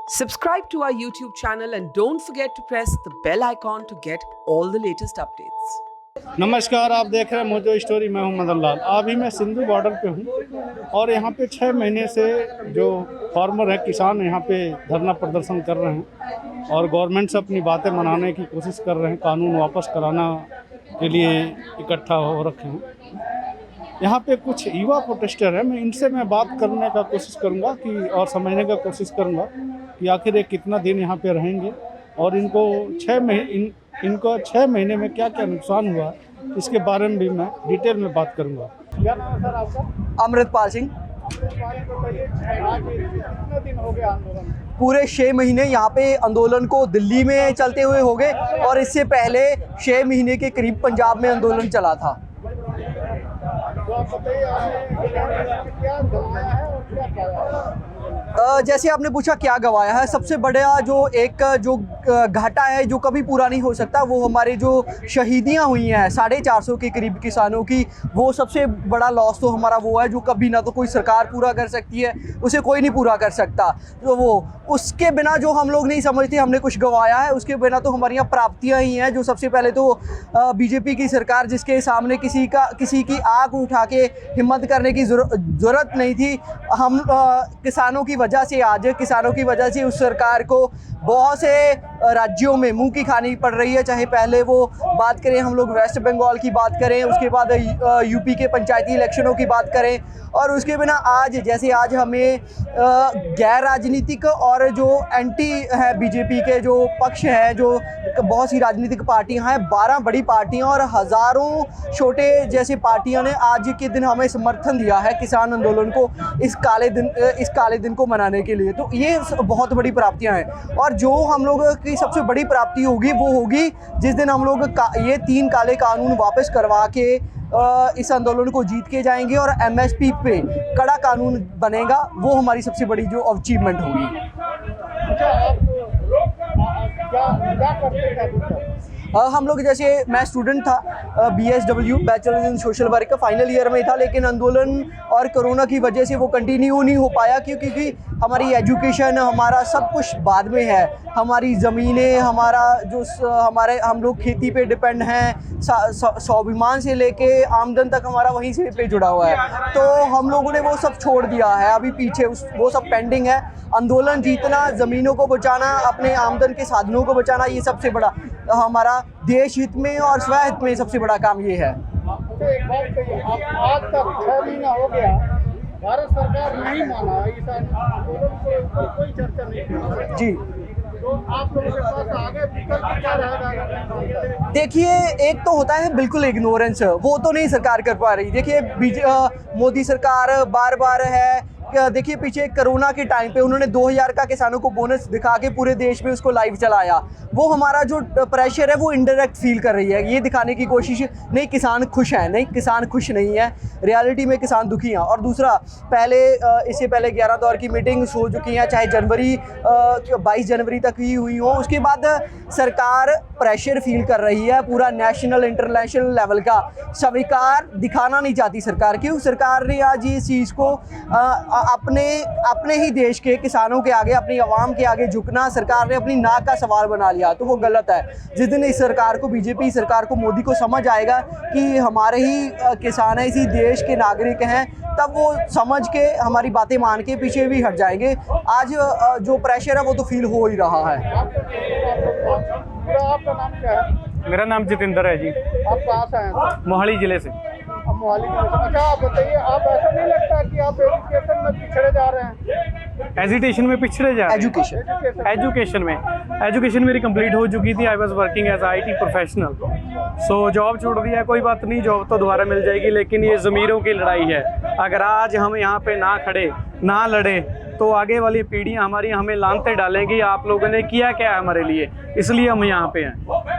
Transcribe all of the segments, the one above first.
Subscribe to our YouTube channel and don't forget to press the bell icon to get all the latest updates. नमस्कार, आप देख रहे हैं mojo story. मैं हूं मदन लाल। अभी मैं सिंधु बॉर्डर पे हूं और यहाँ पे 6 महीने से जो फार्मर है, किसान यहाँ पे धरना प्रदर्शन कर रहे हैं और गवर्नमेंट से अपनी बातें मनाने की कोशिश कर रहे हैं, कानून वापस कराना के लिए इकट्ठा हो रखे हैं। यहाँ पे कुछ युवा प्रोटेस्टर हैं, इनसे मैं बात करने का कोशिश करूँगा कि और समझने का कोशिश करूँगा कि आखिर ये कितना दिन यहाँ पे रहेंगे और इनको 6 महीने में क्या क्या नुकसान हुआ, इसके बारे में भी मैं डिटेल में बात करूँगा। क्या नाम है सर आपका? अमृतपाल सिंह। कितने दिन हो गए आंदोलन? पूरे 6 महीने यहाँ पे आंदोलन को दिल्ली में चलते हुए हो गए और इससे पहले 6 महीने के करीब पंजाब में आंदोलन चला था। तो आप बताइए, आपने क्या गवाया है और क्या पाया है? जैसे आपने पूछा क्या गवाया है, सबसे बड़ा जो घाटा है जो कभी पूरा नहीं हो सकता, वो हमारे जो शहीदियाँ हुई हैं 450 के करीब किसानों की, वो सबसे बड़ा लॉस तो हमारा वो है जो कभी ना तो कोई सरकार पूरा कर सकती है, उसे कोई नहीं पूरा कर सकता। तो वो उसके बिना जो हम लोग नहीं समझते हमने कुछ गवाया है, उसके बिना तो हमारी यहाँ प्राप्तियाँ ही हैं। जो सबसे पहले तो बीजेपी की सरकार, जिसके सामने किसी की आँख उठा के हिम्मत करने की ज़रूरत नहीं थी, हम किसानों की वजह से उस सरकार को बहुत से राज्यों में मुंह की खानी पड़ रही है। चाहे पहले वो बात करें, हम लोग वेस्ट बंगाल की बात करें, उसके बाद यूपी के पंचायती इलेक्शनों की बात करें, और उसके बिना आज हमें गैर राजनीतिक और जो एंटी है बीजेपी के जो पक्ष हैं, जो बहुत सी राजनीतिक पार्टियां हैं, 12 बड़ी पार्टियां और हज़ारों छोटे जैसे पार्टियां ने आज के दिन हमें समर्थन दिया है किसान आंदोलन को, इस काले दिन को मनाने के लिए। तो ये बहुत बड़ी प्राप्तियां हैं और जो हम लोग की सबसे बड़ी प्राप्ति होगी वो होगी जिस दिन हम लोग ये 3 काले कानून वापस करवा के इस आंदोलन को जीत के जाएंगे और एमएसपी पे कड़ा कानून बनेगा। वो हमारी सबसे बड़ी जो अचीवमेंट होगी। अच्छा, आप क्या करते हैं? हम लोग, जैसे मैं स्टूडेंट था, BSW bachelor in social work का फाइनल ईयर में था, लेकिन आंदोलन और कोरोना की वजह से वो कंटिन्यू नहीं हो पाया क्योंकि हमारी एजुकेशन, हमारा सब कुछ बाद में है। हमारी ज़मीनें, हम लोग खेती पे डिपेंड हैं, स्वाभिमान से लेके आमदन तक हमारा वहीं से पे जुड़ा हुआ है। तो हम लोगों ने वो सब छोड़ दिया है, अभी पीछे वो सब पेंडिंग है। आंदोलन जीतना, ज़मीनों को बचाना, अपने आमदन के साधनों को बचाना, ये सबसे बड़ा हमारा देश हित में और स्वहित में सबसे बड़ा काम ये है। एक बात कहिए, आज तक 6 महीना हो गया, भारत सरकार नहीं माना इस आंदोलन को, कोई चर्चा नहीं की जी। तो आप लोगों के पास आगे विकल्प क्या रहेगा? देखिए, एक तो होता है बिल्कुल इग्नोरेंस, वो तो नहीं सरकार कर पा रही। देखिए मोदी सरकार बार है, देखिए पीछे कोरोना के टाइम पे उन्होंने 2000 का किसानों को बोनस दिखा के पूरे देश में उसको लाइव चलाया। वो हमारा जो प्रेशर है वो इनडायरेक्ट फील कर रही है, ये दिखाने की कोशिश नहीं किसान खुश है, नहीं किसान खुश नहीं है, रियलिटी में किसान दुखी हैं। और दूसरा, इससे पहले 11 दौर की मीटिंग्स हो चुकी हैं, चाहे 22 जनवरी तक ही हुई हो। उसके बाद सरकार प्रेशर फील कर रही है, पूरा नेशनल इंटरनेशनल लेवल का स्वीकार दिखाना नहीं चाहती सरकार। क्यों? सरकार ने आज इस चीज़ को अपने ही देश के किसानों के आगे, अपनी आवाम के आगे झुकना सरकार ने अपनी नाक का सवाल बना लिया, तो वो गलत है। जिस दिन इस सरकार को, बीजेपी सरकार को, मोदी को समझ आएगा कि हमारे ही किसान हैं, इसी देश के नागरिक हैं, तब वो समझ के हमारी बातें मान के पीछे भी हट जाएंगे। आज जो प्रेशर है वो तो फील हो ही रहा है। आपका नाम क्या है? मेरा नाम जितेंद्र है जी। आप कहाँ से हैं? मोहाली जिले से। आप मोहाली जिले से। अच्छा, आप बताइए, आप ऐसा नहीं लगता कि आप एजुकेशन में पिछड़े जा रहे हैं? एजुटेशन में पिछड़े जा रहे एजुकेशन हैं। एजुकेशन मेरी कंप्लीट हो चुकी थी। I was working as IT professional. So job छोड़ दिया, कोई बात नहीं, जॉब तो दोबारा मिल जाएगी, लेकिन ये ज़मीरों की लड़ाई है। अगर आज हम यहाँ पे ना खड़े, ना लड़े, तो आगे वाली पीढ़ियाँ हमारी हमें लानते डालेंगी, आप लोगों ने किया क्या है हमारे लिए, इसलिए हम यहाँ पे हैं।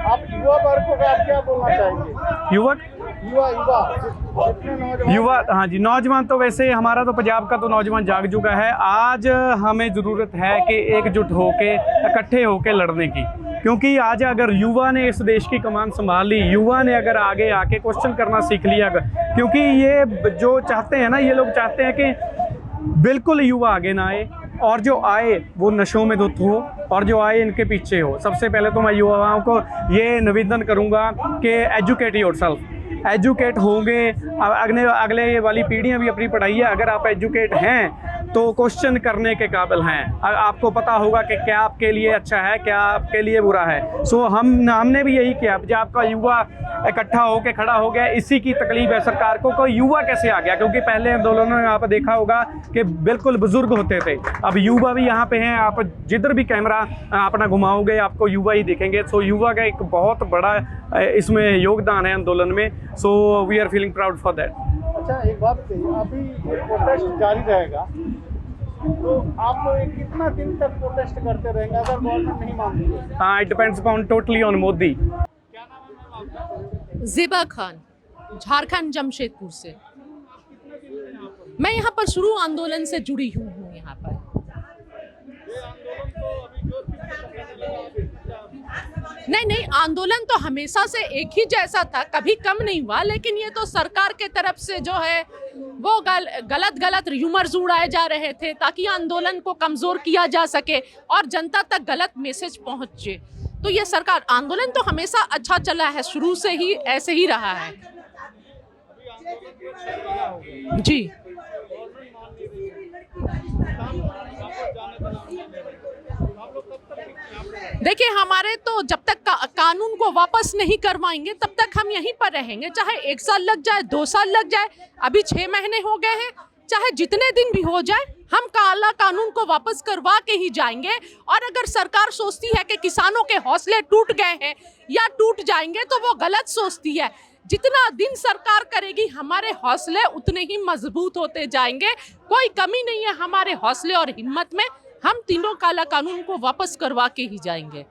आप युवा वर्ग को आप क्या बोलना चाहेंगे? युवा, हाँ जी, नौजवान तो वैसे हमारा तो पंजाब का तो नौजवान जाग चुका है। आज हमें ज़रूरत है कि एकजुट होके, इकट्ठे होके लड़ने की, क्योंकि आज अगर युवा ने इस देश की कमान संभाल ली, युवा ने अगर आगे आके क्वेश्चन करना सीख लिया, क्योंकि ये जो चाहते हैं ना, ये लोग चाहते हैं कि बिल्कुल युवा आगे ना आए, और जो आए वो नशों में धुत हो और जो आए इनके पीछे हो। सबसे पहले तो मैं युवाओं को ये निवेदन करूँगा कि एजुकेट योरसेल्फ, एजुकेट होंगे, अगले वाली पीढ़ियाँ भी अपनी पढ़ाई है। अगर आप एजुकेट हैं तो क्वेश्चन करने के काबिल हैं, आपको पता होगा कि क्या आपके लिए अच्छा है, क्या आपके लिए बुरा है। सो हमने भी यही किया। जब आपका युवा इकट्ठा होकर खड़ा हो गया, इसी की तकलीफ है सरकार को, कोई युवा कैसे आ गया, क्योंकि पहले आंदोलनों में आप देखा होगा कि बिल्कुल बुजुर्ग होते थे, अब युवा भी यहाँ पे हैं। आप जिधर भी कैमरा अपना घुमाओगे आपको युवा ही दिखेंगे। सो युवा का एक बहुत बड़ा इसमें योगदान है आंदोलन में। So we are feeling proud for that. अच्छा, एक बात कहिए, अभी ये प्रोटेस्ट जारी रहेगा तो आप लोग कितना दिन तक प्रोटेस्ट करते रहेंगे अगर गवर्नमेंट नहीं मानती है? हाँ, it depends upon totally on Modi. क्या नाम है मैम आपका? ज़ेबा खान, झारखंड जमशेदपुर से। मैं यहाँ पर शुरू आंदोलन से जुड़ी हूँ यहाँ पर। नहीं, आंदोलन तो हमेशा से एक ही जैसा था, कभी कम नहीं हुआ। लेकिन ये तो सरकार के तरफ से जो है वो गलत र्यूमर्स उड़ाए जा रहे थे ताकि आंदोलन को कमज़ोर किया जा सके और जनता तक गलत मैसेज पहुँचे। तो ये सरकार, आंदोलन तो हमेशा अच्छा चला है, शुरू से ही ऐसे ही रहा है जी। देखिए, हमारे तो जब तक कानून को वापस नहीं करवाएंगे तब तक हम यहीं पर रहेंगे, चाहे 1 साल लग जाए, 2 साल लग जाए। अभी 6 महीने हो गए हैं, चाहे जितने दिन भी हो जाए, हम काला कानून को वापस करवा के ही जाएंगे। और अगर सरकार सोचती है कि किसानों के हौसले टूट गए हैं या टूट जाएंगे तो वो गलत सोचती है। जितना दिन सरकार करेगी हमारे हौसले उतने ही मजबूत होते जाएंगे। कोई कमी नहीं है हमारे हौसले और हिम्मत में। हम तीनों काला कानून को वापस करवा के ही जाएंगे।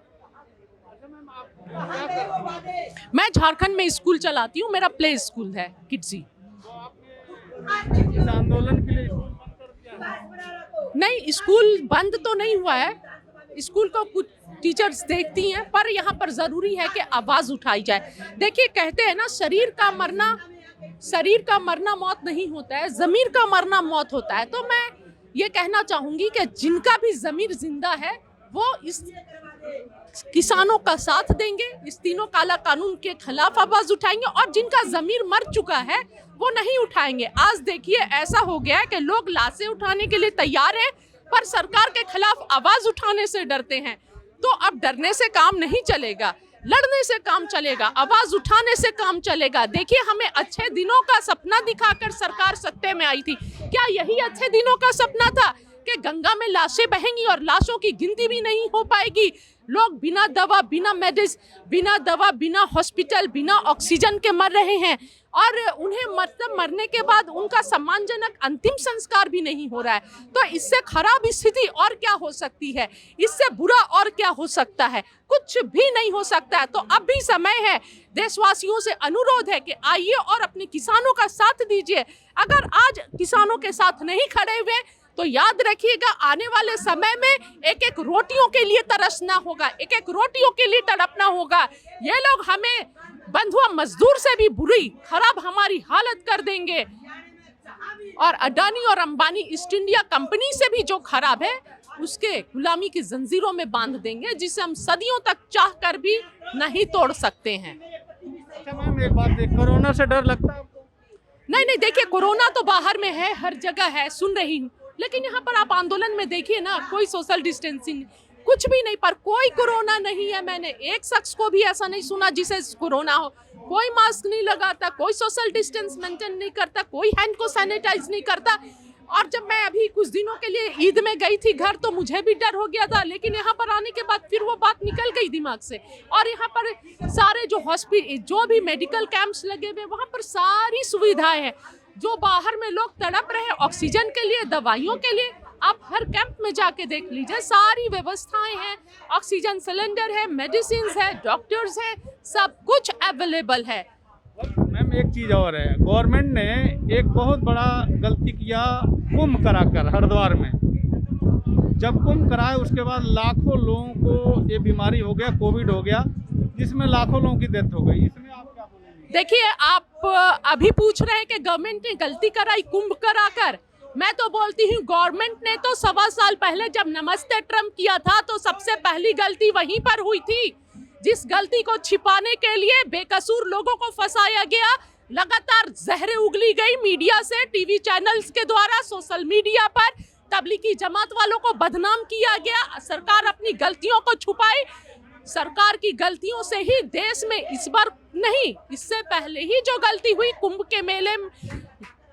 मैं झारखंड में स्कूल चलाती हूँ, मेरा प्ले स्कूल है किड्जी। आंदोलन के लिए नहीं, स्कूल बंद तो नहीं हुआ है, स्कूल को कुछ टीचर्स देखती हैं, पर यहाँ पर ज़रूरी है कि आवाज़ उठाई जाए। देखिए, कहते हैं ना, शरीर का मरना मौत नहीं होता है, ज़मीर का मरना मौत होता है। तो मैं ये कहना चाहूँगी कि जिनका भी ज़मीर जिंदा है वो इस किसानों का साथ देंगे, इस तीनों काला कानून के खिलाफ आवाज़ उठाएंगे, और जिनका ज़मीर मर चुका है वो नहीं उठाएंगे। आज देखिए, ऐसा हो गया है कि लोग लाशें उठाने के लिए तैयार हैं पर सरकार के खिलाफ आवाज़ उठाने से डरते हैं। तो अब डरने से काम नहीं चलेगा, लड़ने से काम चलेगा, आवाज़ उठाने से काम चलेगा। देखिए, हमें अच्छे दिनों का सपना दिखाकर सरकार सत्ते में आई थी। क्या यही अच्छे दिनों का सपना था कि गंगा में लाशें बहेंगी और लाशों की गिनती भी नहीं हो पाएगी? लोग बिना दवा, बिना हॉस्पिटल, बिना ऑक्सीजन के मर रहे हैं, और उन्हें मतलब मरने के बाद उनका सम्मानजनक अंतिम संस्कार भी नहीं हो रहा है। तो इससे खराब स्थिति और क्या हो सकती है? इससे बुरा और क्या हो सकता है? कुछ भी नहीं हो सकता है। तो अब भी समय है, देशवासियों से अनुरोध है कि आइए और अपने किसानों का साथ दीजिए। अगर आज किसानों के साथ नहीं खड़े हुए तो याद रखिएगा, आने वाले समय में एक एक रोटियों के लिए तरसना होगा, एक एक रोटियों के लिए तड़पना होगा। ये लोग हमें बंधुआ मजदूर से भी बुरी खराब हमारी हालत कर देंगे, और अडानी और अंबानी ईस्ट इंडिया कंपनी से भी जो खराब है उसके गुलामी की जंजीरों में बांध देंगे, जिसे हम सदियों तक चाह कर भी नहीं तोड़ सकते हैं। अच्छा मैम, एक बात, कोरोना से डर लगता है आपको? नहीं, देखिए, कोरोना तो बाहर में है, हर जगह है, सुन रही हूँ, लेकिन यहाँ पर आप आंदोलन में देखिए ना, कोई सोशल डिस्टेंसिंग कुछ भी नहीं, पर कोई कोरोना नहीं है। मैंने एक शख्स को भी ऐसा नहीं सुना जिसे कोरोना हो। कोई मास्क नहीं लगाता, कोई सोशल डिस्टेंस मेंटेन नहीं करता, कोई हैंड को सैनिटाइज नहीं करता। और जब मैं अभी कुछ दिनों के लिए ईद में गई थी घर, तो मुझे भी डर हो गया था, लेकिन यहाँ पर आने के बाद फिर वो बात निकल गई दिमाग से। और यहाँ पर सारे जो भी मेडिकल कैंप्स लगे हुए, वहाँ पर सारी सुविधाएं हैं। जो बाहर में लोग तड़प रहे हैं ऑक्सीजन के लिए, दवाइयों के लिए, आप हर कैंप में जाके देख लीजिए, सारी व्यवस्थाएं हैं, ऑक्सीजन सिलेंडर है, मेडिसिन है, डॉक्टर्स हैं, सब कुछ अवेलेबल है। मैम, एक चीज़ और है, गवर्नमेंट ने एक बहुत बड़ा गलती किया कुंभ कराकर हरिद्वार में। जब कुंभ कराए उसके बाद लाखों लोगों को ये बीमारी हो गया, कोविड हो गया, जिसमें लाखों लोगों की डेथ हो गई। इसमें आप क्या बोलेंगे? देखिए, आप अभी पूछ रहे हैं कि गवर्नमेंट ने गलती कराई कुंभ कराकर, मैं तो बोलती हूँ गवर्नमेंट ने तो 1.25 साल पहले जब नमस्ते ट्रम्प किया था तो सबसे पहली गलती वहीं पर हुई थी, जिस गलती को छिपाने के लिए बेकसूर लोगों को फंसाया गया। लगातार जहरें उगली गई मीडिया से, टीवी चैनल्स के द्वारा, सोशल मीडिया पर तबलीगी जमात वालों को बदनाम किया गया। सरकार अपनी गलतियों को छुपाई। सरकार की गलतियों से ही देश में इस बार नहीं, इससे पहले ही जो गलती हुई कुंभ के मेले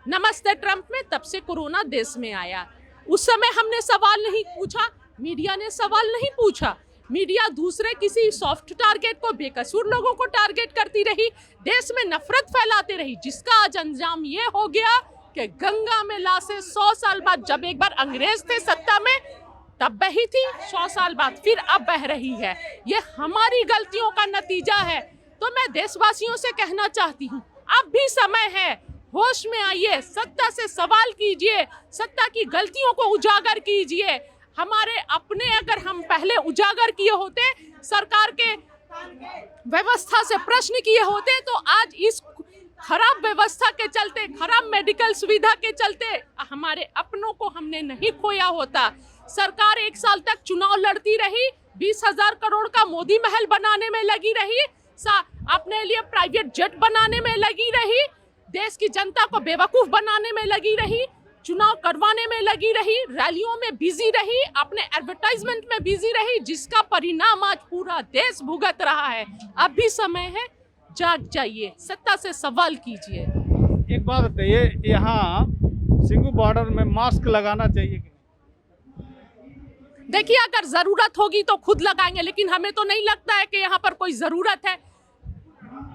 नमस्ते ट्रम्प में, तब से कोरोना देश में आया। उस समय हमने सवाल नहीं पूछा, मीडिया ने सवाल नहीं पूछा। मीडिया दूसरे किसी सॉफ्ट टारगेट को, बेकसूर लोगों को टारगेट करती रही, देश में नफरत फैलाती रही, जिसका आज अंजाम ये हो गया कि गंगा में लाशें 100 साल बाद, जब एक बार अंग्रेज थे सत्ता में तब बही थी, 100 साल बाद फिर अब बह रही है। ये हमारी गलतियों का नतीजा है। तो मैं देशवासियों से कहना चाहती हूँ, अब भी समय है, होश में आइए, सत्ता से सवाल कीजिए, सत्ता की गलतियों को उजागर कीजिए। हमारे अपने अगर हम पहले उजागर किए होते, सरकार के व्यवस्था से प्रश्न किए होते, तो आज इस खराब व्यवस्था के चलते, खराब मेडिकल सुविधा के चलते हमारे अपनों को हमने नहीं खोया होता। सरकार 1 साल तक चुनाव लड़ती रही, 20,000 करोड़ का मोदी महल बनाने में लगी रही, अपने लिए प्राइवेट जेट बनाने में लगी रही, देश की जनता को बेवकूफ बनाने में लगी रही, चुनाव करवाने में लगी रही, रैलियों में बिजी रही, अपने एडवर्टाइजमेंट में बिजी रही, जिसका परिणाम आज पूरा देश भुगत रहा है। अब भी समय है, जाग जाइए, सत्ता से सवाल कीजिए। एक बात बताइए, यहाँ सिंगू बॉर्डर में मास्क लगाना चाहिए कि? देखिए, अगर जरूरत होगी तो खुद लगाएंगे, लेकिन हमें तो नहीं लगता है कि यहाँ पर कोई जरूरत है।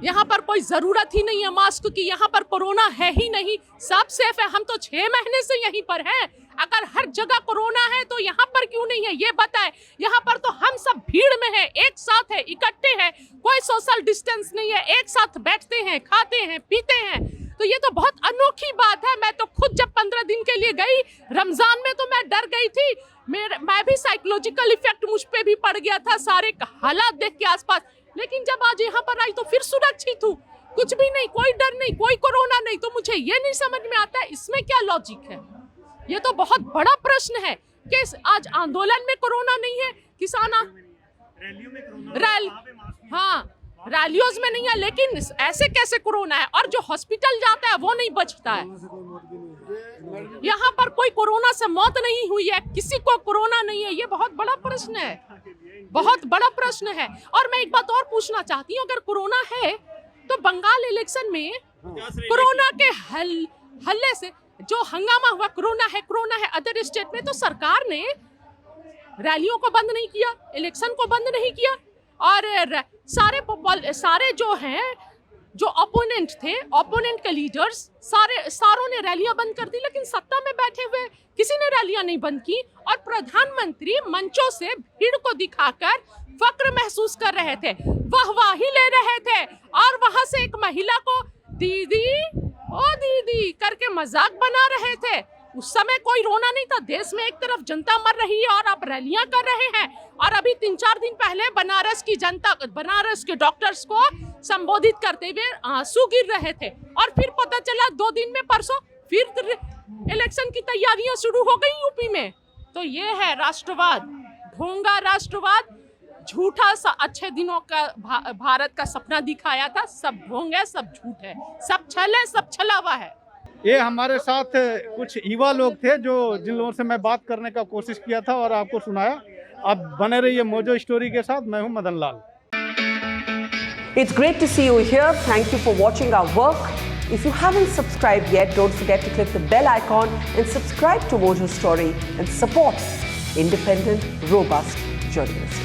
यहाँ पर कोई जरूरत ही नहीं है मास्क की, यहाँ पर कोरोना है ही नहीं, सब सेफ है। हम तो 6 महीने से यहीं पर हैं। अगर हर जगह कोरोना है तो यहाँ पर क्यों नहीं है, ये बताएं। यहाँ पर तो हम सब भीड़ में हैं, एक साथ है, इकट्ठे हैं, कोई सोशल डिस्टेंस नहीं है, एक साथ बैठते हैं, खाते हैं, पीते हैं। तो ये तो बहुत अनोखी बात है। मैं तो खुद जब 15 दिन के लिए गई रमजान में तो मैं डर गई थी, मैं भी साइकोलॉजिकल इफेक्ट मुझ पे भी पड़ गया था सारे हालात देख के आसपास। लेकिन जब आज यहाँ पर आई तो फिर सुरक्षित हूँ, कुछ भी नहीं, कोई डर नहीं, कोई कोरोना नहीं। तो मुझे ये नहीं समझ में आता है इसमें क्या लॉजिक है। ये तो बहुत बड़ा प्रश्न है कि आज आंदोलन में कोरोना नहीं है, किसान रैलियों में नहीं है, लेकिन ऐसे कैसे कोरोना है। और जो हॉस्पिटल जाता है वो नहीं बचता है। यहाँ पर कोई कोरोना से मौत नहीं हुई है, किसी को कोरोना नहीं है। ये बहुत बड़ा प्रश्न है, बहुत बड़ा प्रश्न है। और मैं एक बात और पूछना चाहती हूँ, अगर कोरोना है तो बंगाल इलेक्शन में कोरोना के हल्ले से जो हंगामा हुआ, कोरोना है अदर स्टेट में, तो सरकार ने रैलियों को बंद नहीं किया, इलेक्शन को बंद नहीं किया, और सारे जो हैं, जो ओपोनेंट थे, ओपोनेंट के लीडर्स सारों ने रैलियां बंद कर दी। लेकिन सत्ता में बैठे हुए किसी ने रैलियां नहीं बंद की, और प्रधानमंत्री मंचों से भीड़ को दिखाकर फक्र महसूस कर रहे थे, वाहवाही ले रहे थे, और वहां से एक महिला को दीदी ओ दीदी करके मजाक बना रहे थे। उस समय कोई रोना नहीं था। देश में एक तरफ जनता मर रही है और आप रैलियां कर रहे हैं। और अभी 3-4 दिन पहले बनारस की जनता, बनारस के डॉक्टर्स को संबोधित करते हुए आंसू गिर रहे थे। और फिर पता चला 2 दिन में, परसों फिर इलेक्शन की तैयारियां शुरू हो गई यूपी में। तो ये है राष्ट्रवाद, ढोंगा राष्ट्रवाद, झूठा सा अच्छे दिनों का भारत का सपना दिखाया था। सब ढोंग है, सब झूठ है, सब छल है, सब छलावा है। ये हमारे साथ कुछ युवा लोग थे जिन लोगों से मैं बात करने का कोशिश किया था और आपको सुनाया। आप बने रहिए मोजो स्टोरी के साथ। मैं हूं Madan Lal. It's great to see you here. Thank you for watching our work. If you haven't subscribed yet, don't forget to click the bell icon and subscribe to Mojo Story and support independent, robust journalism.